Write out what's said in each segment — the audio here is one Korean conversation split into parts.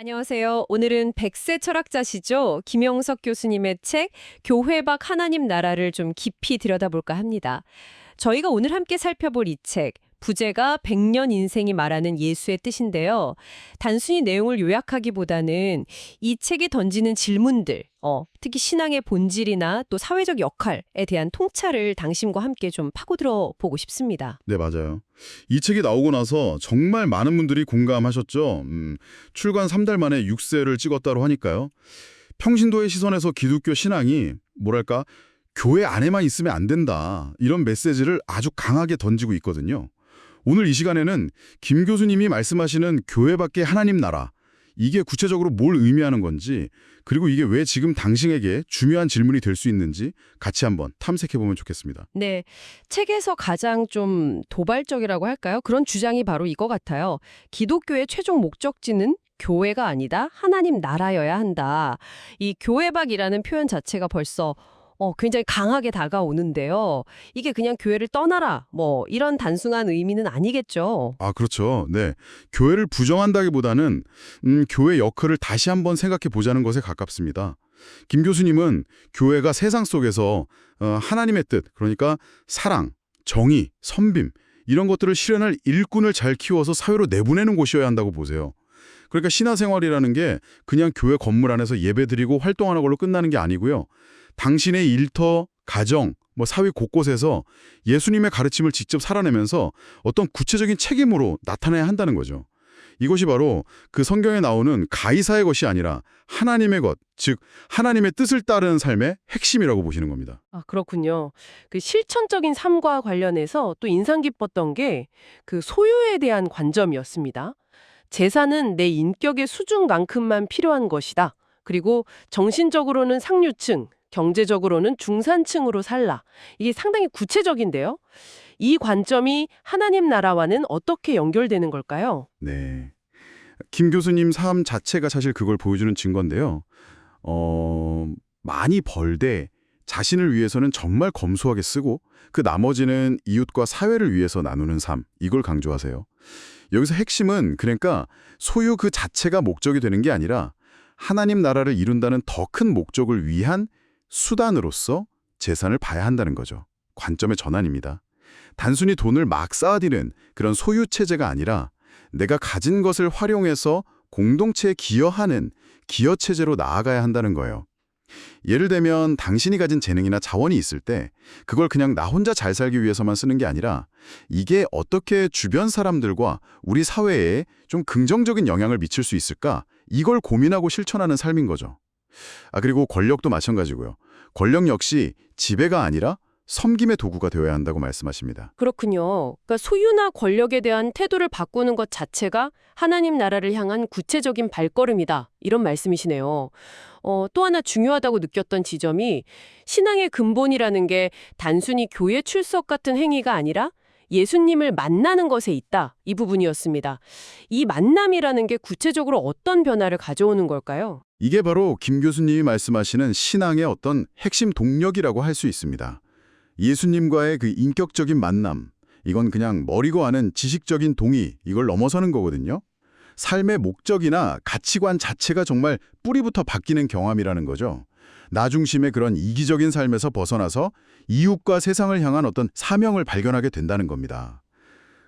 안녕하세요. 오늘은 100세 철학자시죠. 김영석 교수님의 책 교회 밖 하나님 나라를 좀 깊이 들여다볼까 합니다. 저희가 오늘 함께 살펴볼 이 책, 부제가 100년 인생이 말하는 예수의 뜻인데요. 단순히 내용을 요약하기보다는 이 책이 던지는 질문들, 특히 신앙의 본질이나 또 사회적 역할에 대한 통찰을 당신과 함께 좀 파고들어 보고 싶습니다. 네, 맞아요. 이 책이 나오고 나서 정말 많은 분들이 공감하셨죠. 출간 3달 만에 6세를 찍었다고 하니까요. 평신도의 시선에서 기독교 신앙이 뭐랄까 교회 안에만 있으면 안 된다. 이런 메시지를 아주 강하게 던지고 있거든요. 오늘 이 시간에는 김 교수님이 말씀하시는 교회 밖의 하나님 나라, 이게 구체적으로 뭘 의미하는 건지, 그리고 이게 왜 지금 당신에게 중요한 질문이 될 수 있는지 같이 한번 탐색해보면 좋겠습니다. 네, 책에서 가장 좀 도발적이라고 할까요? 그런 주장이 바로 이거 같아요. 기독교의 최종 목적지는 교회가 아니다, 하나님 나라여야 한다. 이 교회박이라는 표현 자체가 벌써 굉장히 강하게 다가오는데요. 이게 그냥 교회를 떠나라, 이런 단순한 의미는 아니겠죠. 아, 그렇죠. 네. 교회를 부정한다기보다는 교회 역할을 다시 한번 생각해 보자는 것에 가깝습니다. 김 교수님은 교회가 세상 속에서 하나님의 뜻, 그러니까 사랑, 정의, 선빔 이런 것들을 실현할 일꾼을 잘 키워서 사회로 내보내는 곳이어야 한다고 보세요. 그러니까 신화생활이라는 게 그냥 교회 건물 안에서 예배드리고 활동하는 걸로 끝나는 게 아니고요. 당신의 일터, 가정, 사회 곳곳에서 예수님의 가르침을 직접 살아내면서 어떤 구체적인 책임으로 나타나야 한다는 거죠. 이것이 바로 그 성경에 나오는 가이사의 것이 아니라 하나님의 것, 즉 하나님의 뜻을 따르는 삶의 핵심이라고 보시는 겁니다. 아, 그렇군요. 그 실천적인 삶과 관련해서 또 인상 깊었던 게 그 소유에 대한 관점이었습니다. 재산은 내 인격의 수준만큼만 필요한 것이다. 그리고 정신적으로는 상류층, 경제적으로는 중산층으로 살라. 이게 상당히 구체적인데요. 이 관점이 하나님 나라와는 어떻게 연결되는 걸까요? 네. 김 교수님 삶 자체가 사실 그걸 보여주는 증거인데요. 많이 벌되 자신을 위해서는 정말 검소하게 쓰고 그 나머지는 이웃과 사회를 위해서 나누는 삶, 이걸 강조하세요. 여기서 핵심은 그러니까 소유 그 자체가 목적이 되는 게 아니라 하나님 나라를 이룬다는 더 큰 목적을 위한 수단으로서 재산을 봐야 한다는 거죠. 관점의 전환입니다. 단순히 돈을 막 쌓아두는 그런 소유 체제가 아니라 내가 가진 것을 활용해서 공동체에 기여하는 기여 체제로 나아가야 한다는 거예요. 예를 들면 당신이 가진 재능이나 자원이 있을 때 그걸 그냥 나 혼자 잘 살기 위해서만 쓰는 게 아니라 이게 어떻게 주변 사람들과 우리 사회에 좀 긍정적인 영향을 미칠 수 있을까? 이걸 고민하고 실천하는 삶인 거죠. 그리고 권력도 마찬가지고요. 권력 역시 지배가 아니라 섬김의 도구가 되어야 한다고 말씀하십니다. 그렇군요. 그러니까 소유나 권력에 대한 태도를 바꾸는 것 자체가 하나님 나라를 향한 구체적인 발걸음이다. 이런 말씀이시네요. 또 하나 중요하다고 느꼈던 지점이 신앙의 근본이라는 게 단순히 교회 출석 같은 행위가 아니라 예수님을 만나는 것에 있다. 이 부분이었습니다. 이 만남이라는 게 구체적으로 어떤 변화를 가져오는 걸까요? 이게 바로 김 교수님이 말씀하시는 신앙의 어떤 핵심 동력이라고 할 수 있습니다. 예수님과의 그 인격적인 만남, 이건 그냥 머리고 아는 지식적인 동의, 이걸 넘어서는 거거든요. 삶의 목적이나 가치관 자체가 정말 뿌리부터 바뀌는 경험이라는 거죠. 나 중심의 그런 이기적인 삶에서 벗어나서 이웃과 세상을 향한 어떤 사명을 발견하게 된다는 겁니다.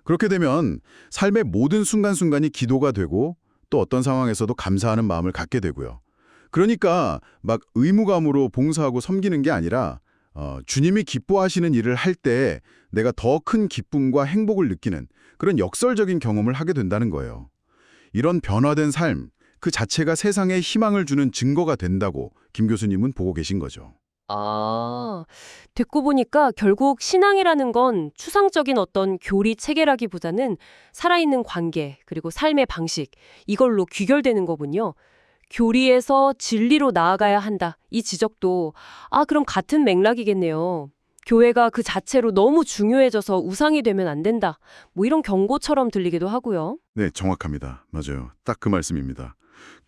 그렇게 되면 삶의 모든 순간순간이 기도가 되고 또 어떤 상황에서도 감사하는 마음을 갖게 되고요. 그러니까 막 의무감으로 봉사하고 섬기는 게 아니라 주님이 기뻐하시는 일을 할 때 내가 더 큰 기쁨과 행복을 느끼는 그런 역설적인 경험을 하게 된다는 거예요. 이런 변화된 삶, 그 자체가 세상에 희망을 주는 증거가 된다고 김 교수님은 보고 계신 거죠. 아, 듣고 보니까 결국 신앙이라는 건 추상적인 어떤 교리 체계라기보다는 살아있는 관계, 그리고 삶의 방식, 이걸로 귀결되는 거군요. 교리에서 진리로 나아가야 한다. 이 지적도, 그럼 같은 맥락이겠네요. 교회가 그 자체로 너무 중요해져서 우상이 되면 안 된다. 이런 경고처럼 들리기도 하고요. 네, 정확합니다. 맞아요. 딱 그 말씀입니다.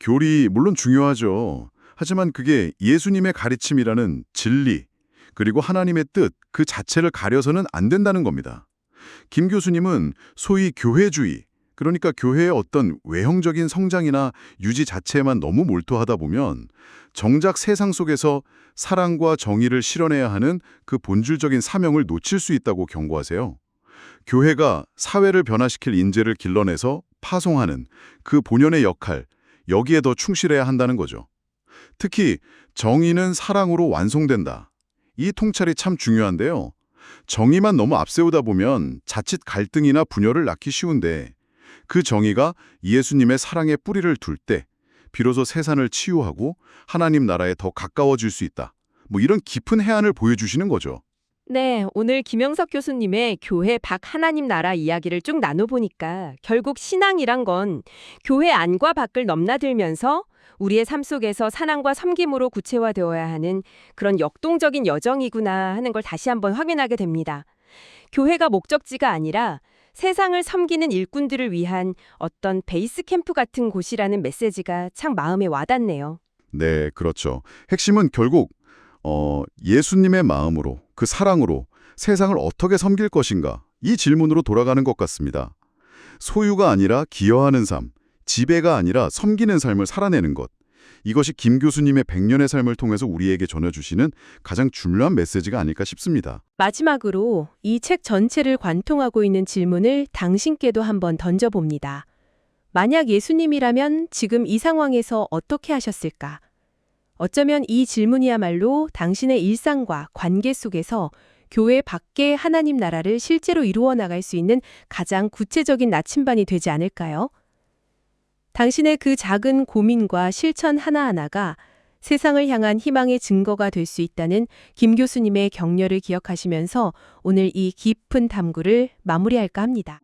교리 물론 중요하죠. 하지만 그게 예수님의 가르침이라는 진리, 그리고 하나님의 뜻, 그 자체를 가려서는 안 된다는 겁니다. 김 교수님은 소위 교회주의, 그러니까 교회의 어떤 외형적인 성장이나 유지 자체에만 너무 몰두하다 보면 정작 세상 속에서 사랑과 정의를 실현해야 하는 그 본질적인 사명을 놓칠 수 있다고 경고하세요. 교회가 사회를 변화시킬 인재를 길러내서 파송하는 그 본연의 역할, 여기에 더 충실해야 한다는 거죠. 특히 정의는 사랑으로 완성된다. 이 통찰이 참 중요한데요. 정의만 너무 앞세우다 보면 자칫 갈등이나 분열을 낳기 쉬운데 그 정의가 예수님의 사랑의 뿌리를 둘 때 비로소 세상을 치유하고 하나님 나라에 더 가까워질 수 있다. 이런 깊은 해안을 보여주시는 거죠. 네, 오늘 김영석 교수님의 교회 밖 하나님 나라 이야기를 쭉 나눠보니까 결국 신앙이란 건 교회 안과 밖을 넘나들면서 우리의 삶 속에서 사랑과 섬김으로 구체화되어야 하는 그런 역동적인 여정이구나 하는 걸 다시 한번 확인하게 됩니다. 교회가 목적지가 아니라 세상을 섬기는 일꾼들을 위한 어떤 베이스 캠프 같은 곳이라는 메시지가 참 마음에 와닿네요. 네, 그렇죠. 핵심은 결국 예수님의 마음으로, 그 사랑으로 세상을 어떻게 섬길 것인가, 이 질문으로 돌아가는 것 같습니다. 소유가 아니라 기여하는 삶, 지배가 아니라 섬기는 삶을 살아내는 것. 이것이 김 교수님의 100년의 삶을 통해서 우리에게 전해주시는 가장 중요한 메시지가 아닐까 싶습니다. 마지막으로 이 책 전체를 관통하고 있는 질문을 당신께도 한번 던져봅니다. 만약 예수님이라면 지금 이 상황에서 어떻게 하셨을까? 어쩌면 이 질문이야말로 당신의 일상과 관계 속에서 교회 밖의 하나님 나라를 실제로 이루어 나갈 수 있는 가장 구체적인 나침반이 되지 않을까요? 당신의 그 작은 고민과 실천 하나하나가 세상을 향한 희망의 증거가 될 수 있다는 김 교수님의 격려를 기억하시면서 오늘 이 깊은 탐구를 마무리할까 합니다.